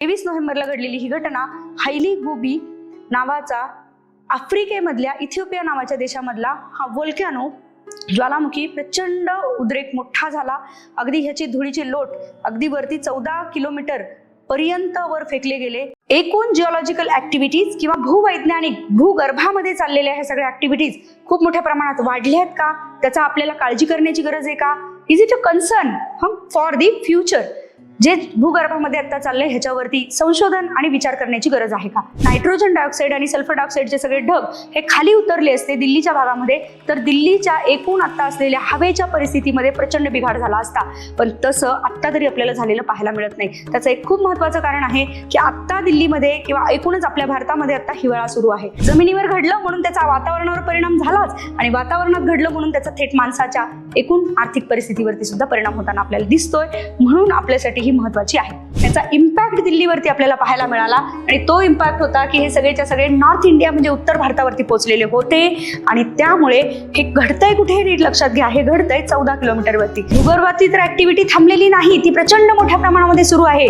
23 नोव्हेंबरला घडलेली ही घटना हायली गोबी नावाचा आफ्रिकेमधल्या इथिओपिया नावाच्या देशामधला हा वोल्कॅनो ज्वालामुखी प्रचंड उद्रेक मोठा झाला. अगदी ह्याची धुळीची लोट अगदी वरती 14 किलोमीटर पर्यंत वर फेकले गेले. एकूण जिओलॉजिकल ऍक्टिव्हिटीज किंवा भूवैज्ञानिक भूगर्भामध्ये चाललेल्या ह्या सगळ्या ऍक्टिव्हिटीज खूप मोठ्या प्रमाणात वाढल्या आहेत का, त्याचा आपल्याला काळजी करण्याची गरज आहे का, is it a concern for the future, जे भूगर्भामध्ये आता चाललंय ह्याच्यावरती संशोधन आणि विचार करण्याची गरज आहे का. नायट्रोजन डायऑक्साईड आणि सल्फर डायऑक्साईडचे सगळे ढग हे खाली उतरले असते दिल्लीच्या भागामध्ये तर दिल्लीच्या एकूण आता असलेल्या हवेच्या परिस्थितीमध्ये प्रचंड बिघाड झाला असता. पण तसं आत्ता तरी आपल्याला झालेलं पाहायला मिळत नाही. त्याचं एक खूप महत्त्वाचं कारण आहे की आत्ता दिल्लीमध्ये किंवा एकूणच आपल्या भारतामध्ये आता हिवाळा सुरू आहे. जमिनीवर घडलं म्हणून त्याचा वातावरणावर परिणाम झालाच आणि वातावरणात घडलं म्हणून त्याचा थेट माणसाच्या एकूण आर्थिक परिस्थितीवरती सुद्धा परिणाम होताना आपल्याला दिसतोय. म्हणून आपल्यासाठी ही महत्वाची आहे. त्याचा इम्पॅक्ट दिल्लीवरती आपल्याला पाहायला मिळाला आणि तो इम्पॅक्ट होता की हे सगळेच्या सगळे नॉर्थ इंडिया म्हणजे उत्तर भारतावरती पोहोचलेले होते आणि त्यामुळे हे घडतंय कुठे नीट लक्षात घ्या, हे घडतंय 14 किलोमीटरवरती. भूगर्भातली तर ऍक्टिव्हिटी थांबलेली नाही, ती प्रचंड मोठ्या प्रमाणामध्ये सुरू आहे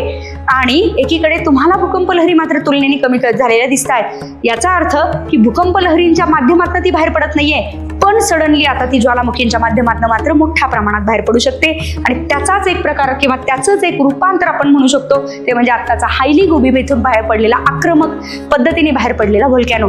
आणि एकीकडे तुम्हाला भूकंप लहरी मात्र तुलनेने कमी झालेल्या दिसत आहेत. याचा अर्थ की भूकंप लहरींच्या माध्यमातून ती बाहेर पडत नाहीये, पण सडनली आता ती ज्वालामुखींच्या माध्यमातून मात्र मोठ्या प्रमाणात बाहेर पडू शकते आणि त्याचाच एक प्रकार किंवा त्याचंच एक रूपांतर आपण म्हणू शकतो ते म्हणजे आत्ताचा हायली गोबी इथून बाहेर पडलेला आक्रमक पद्धतीने बाहेर पडलेला व्होल्कॅनो.